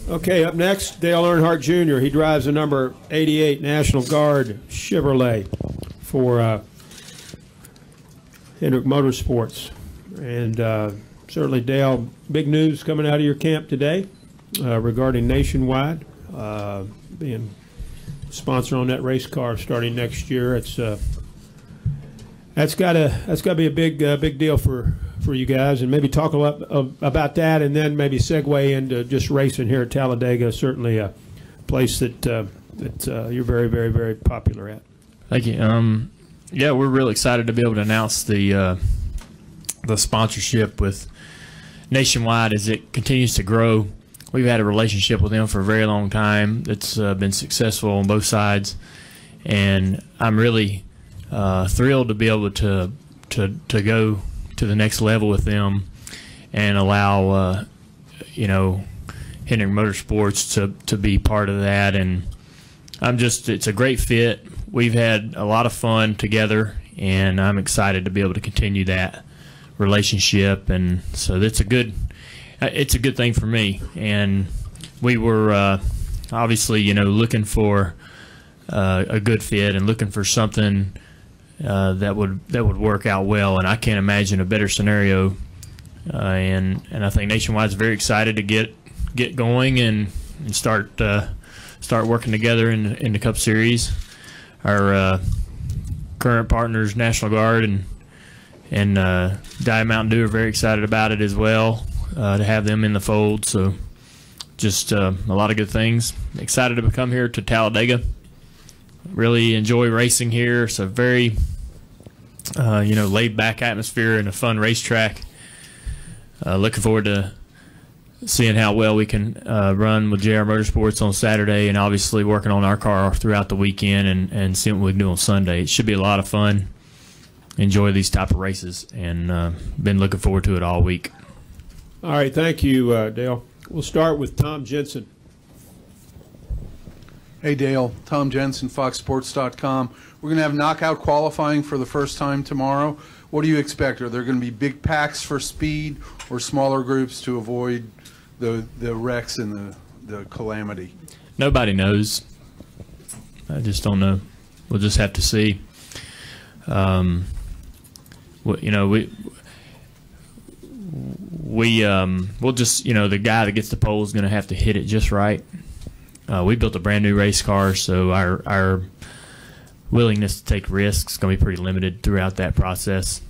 Okay, up next, Dale Earnhardt Jr. He drives the number 88 National Guard Chevrolet for Hendrick Motorsports. And certainly, Dale, big news coming out of your camp today regarding Nationwide being sponsor on that race car starting next year. It's that's got to be a big deal for you guys, and maybe talk a lot about that, and then maybe segue into just racing here at Talladega. Certainly a place that you're very, very, very popular at. Thank you. Yeah, we're really excited to be able to announce the sponsorship with Nationwide as it continues to grow. We've had a relationship with them for a very long time. It's been successful on both sides, and I'm really thrilled to be able to go to the next level with them and allow Hendrick Motorsports to be part of that. And it's a great fit. We've had a lot of fun together, and I'm excited to be able to continue that relationship. And so it's a good thing for me. And we were obviously looking for a good fit and looking for something that would work out well, and I can't imagine a better scenario. And I think Nationwide's very excited to get going and start working together in the Cup Series. Our current partners, National Guard and Diet Mountain Dew, are very excited about it as well, to have them in the fold. So just a lot of good things. Excited to come here to Talladega. Really enjoy racing here. It's a very laid-back atmosphere and a fun racetrack. Looking forward to seeing how well we can run with JR Motorsports on Saturday, and obviously working on our car throughout the weekend and seeing what we can do on Sunday. It should be a lot of fun. Enjoy these type of races, and been looking forward to it all week. All right, thank you, Dale. We'll start with Tom Jensen. Hey Dale, Tom Jensen, FoxSports.com. We're going to have knockout qualifying for the first time tomorrow. What do you expect? Are there going to be big packs for speed, or smaller groups to avoid the wrecks and the calamity? Nobody knows. I just don't know. We'll just have to see. We'll just, the guy that gets the pole is going to have to hit it just right. We built a brand new race car, so our willingness to take risks is going to be pretty limited throughout that process.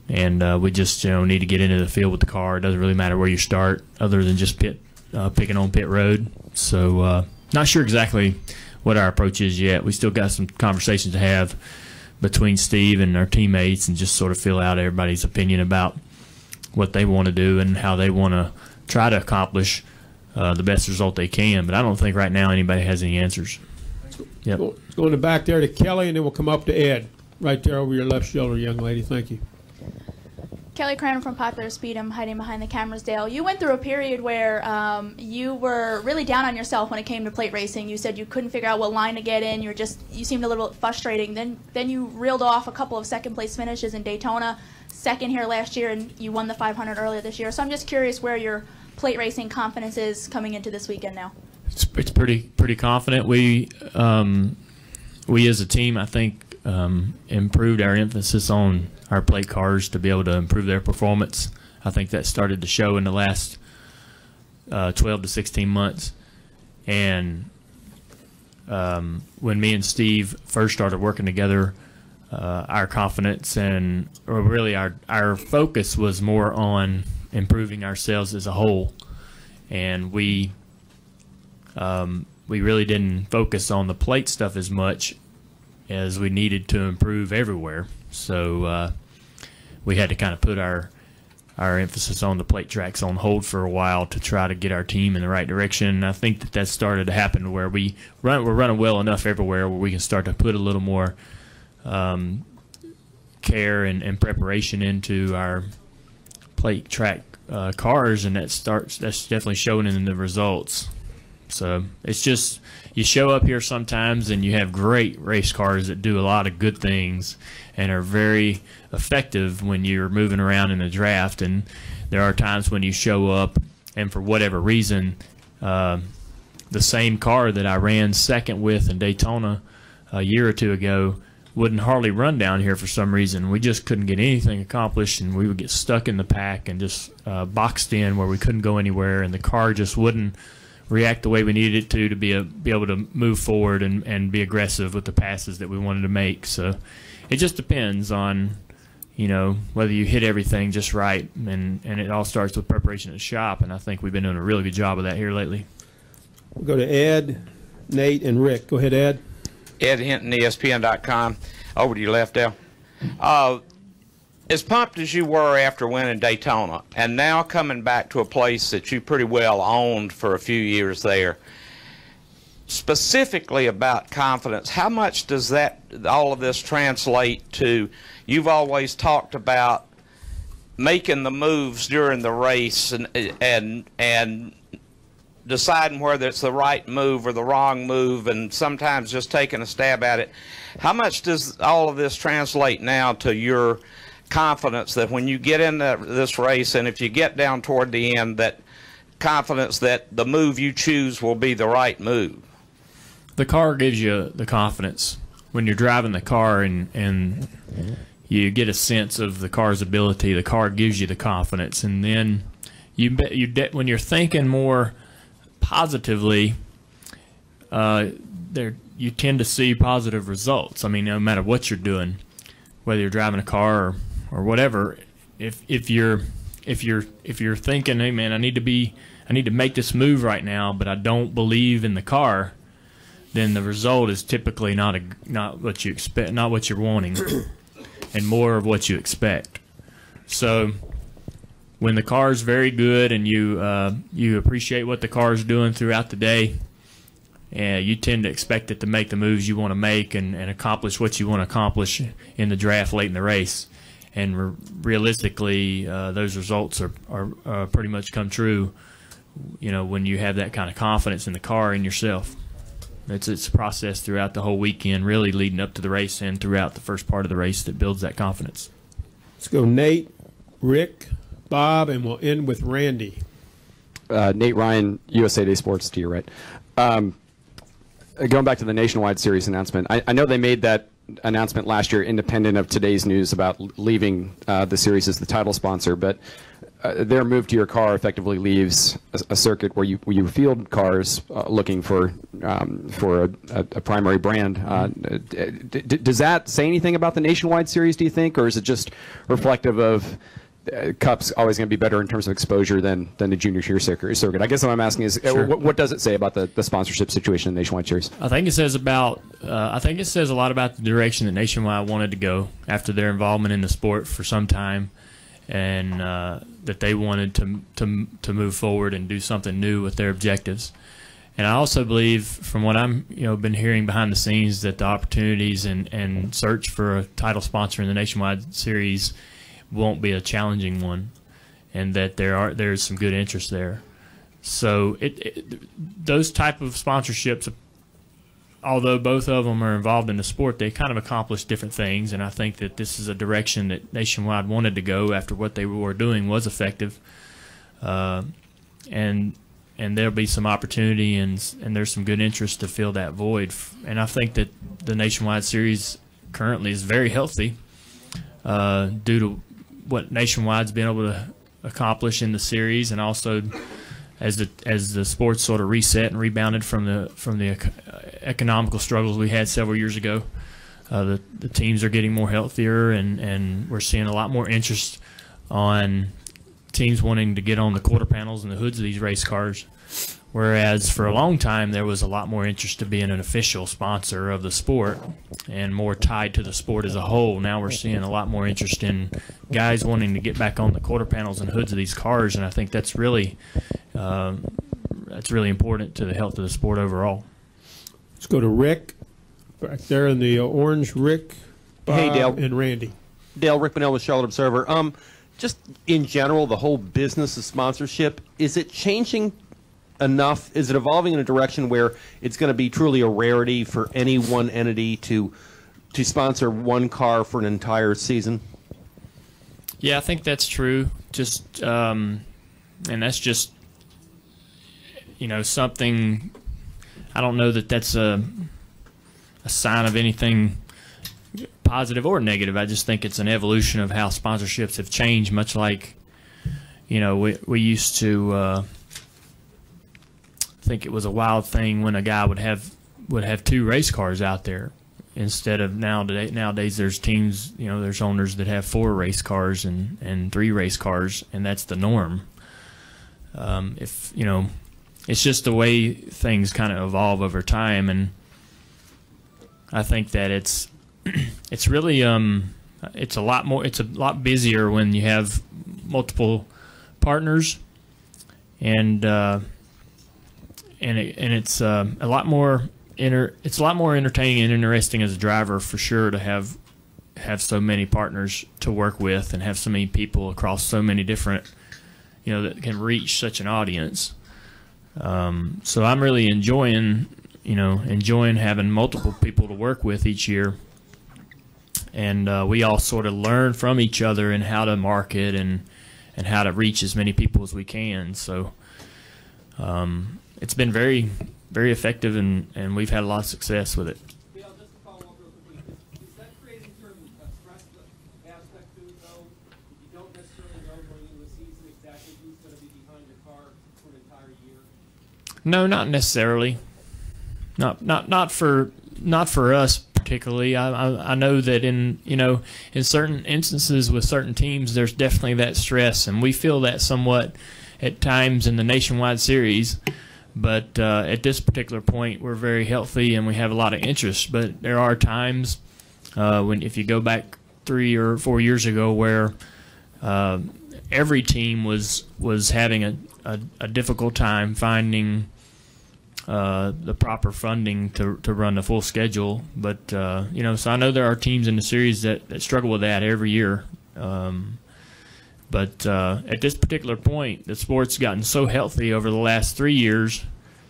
And we just need to get into the field with the car. It doesn't really matter where you start, other than just picking on pit road. So not sure exactly what our approach is yet. We still got some conversations to have between Steve and our teammates, and just sort of feel out everybody's opinion about what they want to do and how they want to try to accomplish the best result they can. But I don't think right now anybody has any answers. Yep. Let's go in the back there to Kelly, and then we'll come up to Ed. Right there over your left shoulder, young lady. Thank you. Kelly Craner from Popular Speed. I'm hiding behind the cameras, Dale. You went through a period where you were really down on yourself when it came to plate racing. You said you couldn't figure out what line to get in. You seemed a little frustrating. Then you reeled off a couple of second-place finishes in Daytona, second here last year, and you won the 500 earlier this year. So I'm just curious where your plate racing confidence is coming into this weekend now. It's pretty confident. We as a team, I think, improved our emphasis on our plate cars to be able to improve their performance. I think that started to show in the last 12 to 16 months. And when me and Steve first started working together, our confidence or really our focus was more on improving ourselves as a whole. And we really didn't focus on the plate stuff as much as we needed to improve everywhere. So we had to kind of put our emphasis on the plate tracks on hold for a while to try to get our team in the right direction. And I think that started to happen where we're running well enough everywhere where we can start to put a little more care and preparation into our plate track cars, and that's definitely showing in the results. So it's just, you show up here sometimes and you have great race cars that do a lot of good things and are very effective when you're moving around in the draft, and there are times when you show up and for whatever reason, the same car that I ran second with in Daytona a year or two ago wouldn't hardly run down here for some reason. We just couldn't get anything accomplished, and we would get stuck in the pack and just boxed in where we couldn't go anywhere, and the car just wouldn't react the way we needed it to be able to move forward and be aggressive with the passes that we wanted to make. So it just depends on, you know, whether you hit everything just right, and it all starts with preparation at the shop, and I think we've been doing a really good job of that here lately. We'll go to Ed, Nate, and Rick. Go ahead, Ed. Ed Hinton, ESPN.com. Over to your left, Dale. As pumped as you were after winning Daytona, and now coming back to a place that you pretty well owned for a few years there, specifically about confidence, how much does all of this translate to? You've always talked about making the moves during the race and deciding whether it's the right move or the wrong move, and sometimes just taking a stab at it. How much does all of this translate now to your confidence that when you get in this race, and if you get down toward the end, that confidence that the move you choose will be the right move? The car gives you the confidence. When you're driving the car and you get a sense of the car's ability, the car gives you the confidence. And then when you're thinking more positively, you tend to see positive results. I mean, no matter what you're doing, whether you're driving a car or whatever, if you're thinking, hey man, I need to make this move right now, but I don't believe in the car, then the result is typically not what you expect, not what you're wanting, and more of what you expect. So when the car is very good and you appreciate what the car is doing throughout the day, you tend to expect it to make the moves you want to make and accomplish what you want to accomplish in the draft late in the race. And realistically, those results are pretty much come true, you know, when you have that kind of confidence in the car and yourself. It's a process throughout the whole weekend, really leading up to the race and throughout the first part of the race that builds that confidence. Let's go Nate, Rick, Bob, and we'll end with Randy. Nate Ryan, USA Today Sports, to your right. Going back to the Nationwide Series announcement, I know they made that announcement last year independent of today's news about leaving the series as the title sponsor, but their move to your car effectively leaves a circuit where you field cars looking for a primary brand. Does that say anything about the Nationwide Series, do you think, or is it just reflective of Cup's always going to be better in terms of exposure than the junior year circuit? I guess what I'm asking is, sure, what does it say about the sponsorship situation in the Nationwide Series? I think it says a lot about the direction that Nationwide wanted to go after their involvement in the sport for some time, and that they wanted to move forward and do something new with their objectives. And I also believe, from what I'm been hearing behind the scenes, that the opportunities and search for a title sponsor in the Nationwide Series won't be a challenging one, and that there's some good interest there. So those type of sponsorships, although both of them are involved in the sport, they kind of accomplish different things, and I think that this is a direction that Nationwide wanted to go after what they were doing was effective. And there'll be some opportunity and there's some good interest to fill that void. And I think that the Nationwide Series currently is very healthy due to what Nationwide's been able to accomplish in the series, and also as the sports sort of reset and rebounded from the economical struggles we had several years ago. The teams are getting more healthier, and we're seeing a lot more interest on teams wanting to get on the quarter panels and the hoods of these race cars. Whereas for a long time there was a lot more interest to being an official sponsor of the sport and more tied to the sport as a whole. Now we're seeing a lot more interest in guys wanting to get back on the quarter panels and hoods of these cars, and I think that's really important to the health of the sport overall. Let's go to Rick, back there in the orange. Rick, Bob, hey Dale, and Randy. Dale, Rick Bonnell with Charlotte Observer. Just in general, the whole business of sponsorship, is it changing enough? Is it evolving in a direction where it's going to be truly a rarity for any one entity to sponsor one car for an entire season? Yeah, I think that's true. And that's just something. I don't know that that's a sign of anything positive or negative. I just think it's an evolution of how sponsorships have changed, much like, we used to think it was a wild thing when a guy would have 2 race cars out there instead of nowadays there's teams, there's owners that have 4 race cars and 3 race cars, and that's the norm. It's just the way things kind of evolve over time, and I think that it's really it's a lot busier when you have multiple partners, and it's a lot more entertaining and interesting as a driver for sure to have so many partners to work with and have so many people across so many different that can reach such an audience. So I'm really enjoying having multiple people to work with each year, and we all sort of learn from each other and how to market and how to reach as many people as we can. So it's been very, very effective, and we've had a lot of success with it. Dale, just to follow up real quickly, is that creating sort of a stress aspect to it, though? You don't necessarily know going into the season exactly who's going to be behind your car for an entire year? No, not necessarily. Not for us particularly. I know that in certain instances with certain teams, there's definitely that stress, and we feel that somewhat at times in the Nationwide Series. But at this particular point, we're very healthy and we have a lot of interest. But there are times if you go back 3 or 4 years ago, where every team was having a difficult time finding the proper funding to run the full schedule. But so I know there are teams in the series that struggle with that every year. But at this particular point, the sport's gotten so healthy over the last 3 years.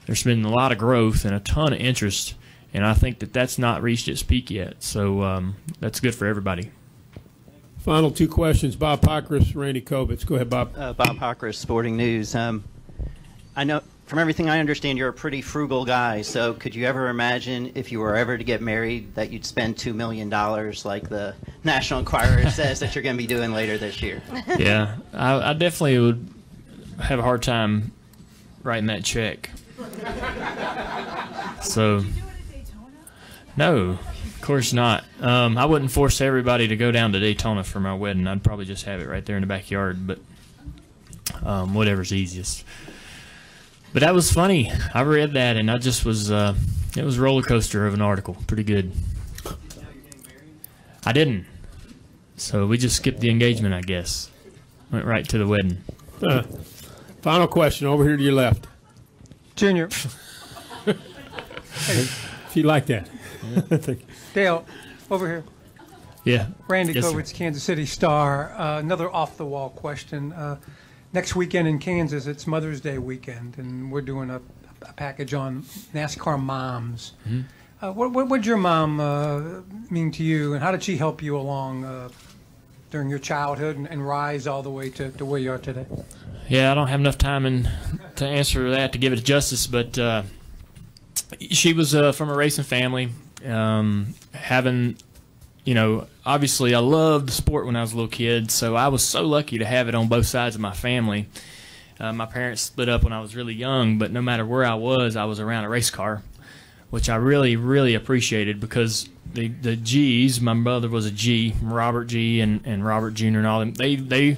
There's been a lot of growth and a ton of interest, and I think that's not reached its peak yet. So that's good for everybody. Final 2 questions. Bob Pockris, Randy Kovitz. Go ahead, Bob. Bob Pockris, Sporting News. I know from everything I understand, you're a pretty frugal guy. So could you ever imagine, if you were ever to get married, that you'd spend $2 million like the National Enquirer says that you're going to be doing later this year? Yeah, I definitely would have a hard time writing that check. So, no, of course not. I wouldn't force everybody to go down to Daytona for my wedding. I'd probably just have it right there in the backyard, but whatever's easiest. But that was funny. I read that, and I just was, it was a roller coaster of an article. Pretty good. I didn't. So we just skipped the engagement, I guess. Went right to the wedding. Final question, over here to your left. Junior. If you like that. Yeah. Dale, over here. Yeah. Randy Yes, Kovitz, Kansas City Star. Another off-the-wall question. Next weekend in Kansas, it's Mother's Day weekend, and we're doing a package on NASCAR moms. Mm-hmm. What would your mom mean to you, and how did she help you along during your childhood and rise all the way to where you are today? Yeah, I don't have enough time to answer that to give it justice, but she was from a racing family. Obviously I loved the sport when I was a little kid, so I was so lucky to have it on both sides of my family. My parents split up when I was really young, but no matter where I was around a race car, which I really, really appreciated, because the G's, my brother was a G, Robert G and Robert Jr. and all them, they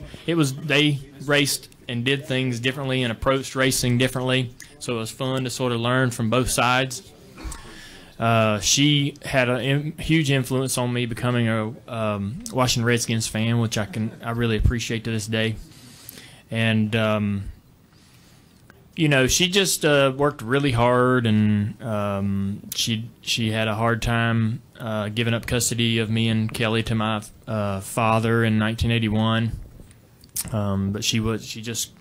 raced and did things differently and approached racing differently, so it was fun to sort of learn from both sides. She had a huge influence on me becoming a Washington Redskins fan, which I really appreciate to this day. And she just worked really hard, and she had a hard time giving up custody of me and Kelly to my father in 1981. But she just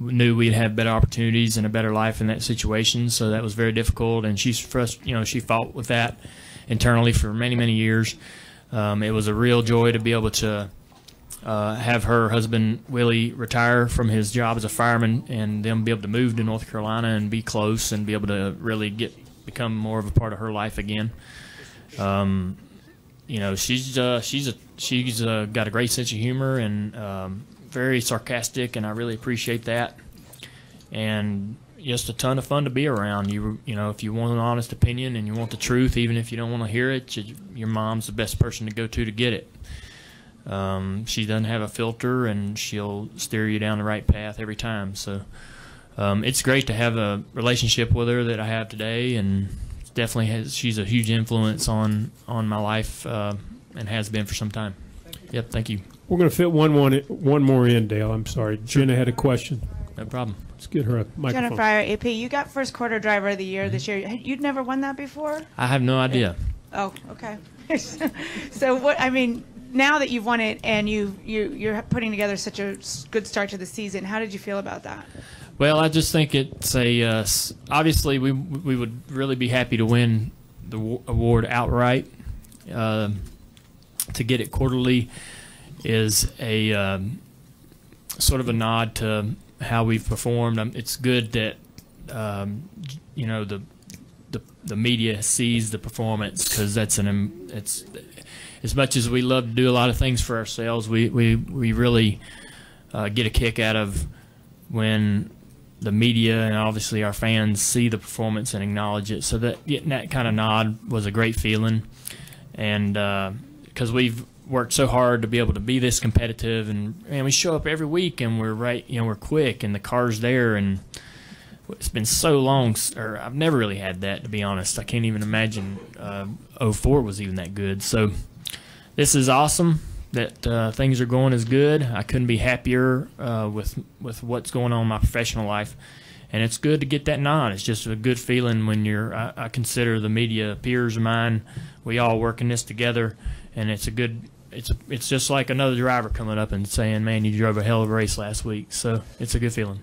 knew we'd have better opportunities and a better life in that situation, so that was very difficult, and she fought with that internally for many, many years. It was a real joy to be able to have her husband Willie retire from his job as a fireman, and them be able to move to North Carolina and be close and be able to really become more of a part of her life again. You know, she's got a great sense of humor and very sarcastic, and I really appreciate that. And just a ton of fun to be around. You know, if you want an honest opinion and you want the truth, even if you don't want to hear it, your mom's the best person to go to get it. She doesn't have a filter, and she'll steer you down the right path every time. So it's great to have a relationship with her that I have today, and she's a huge influence on my life and has been for some time. Yep, thank you. We're going to fit one more in, Dale. I'm sorry. Jenna had a question. No problem. Let's get her a microphone. Jenna Fryer, AP, you got first quarter driver of the year this year. You'd never won that before? I have no idea. Oh, okay. So what? I mean, now that you've won it and you're putting together such a good start to the season, how did you feel about that? Well, I just think it's obviously we would really be happy to win the award outright. To get it quarterly is a sort of a nod to how we've performed. It's good that you know, the media sees the performance, because it's as much as we love to do a lot of things for ourselves, we really get a kick out of when the media and obviously our fans see the performance and acknowledge it. So that getting that kind of nod was a great feeling, and because we've worked so hard to be able to be this competitive, and we show up every week and we're quick and the car's there, and it's been so long, or I've never really had that, to be honest. I can't even imagine 04 was even that good. So this is awesome that things are going as good. I couldn't be happier with what's going on in my professional life, and it's good to get that nod. It's just a good feeling when I consider the media peers of mine. We all work in this together, and it's just like another driver coming up and saying, "Man, you drove a hell of a race last week." So it's a good feeling.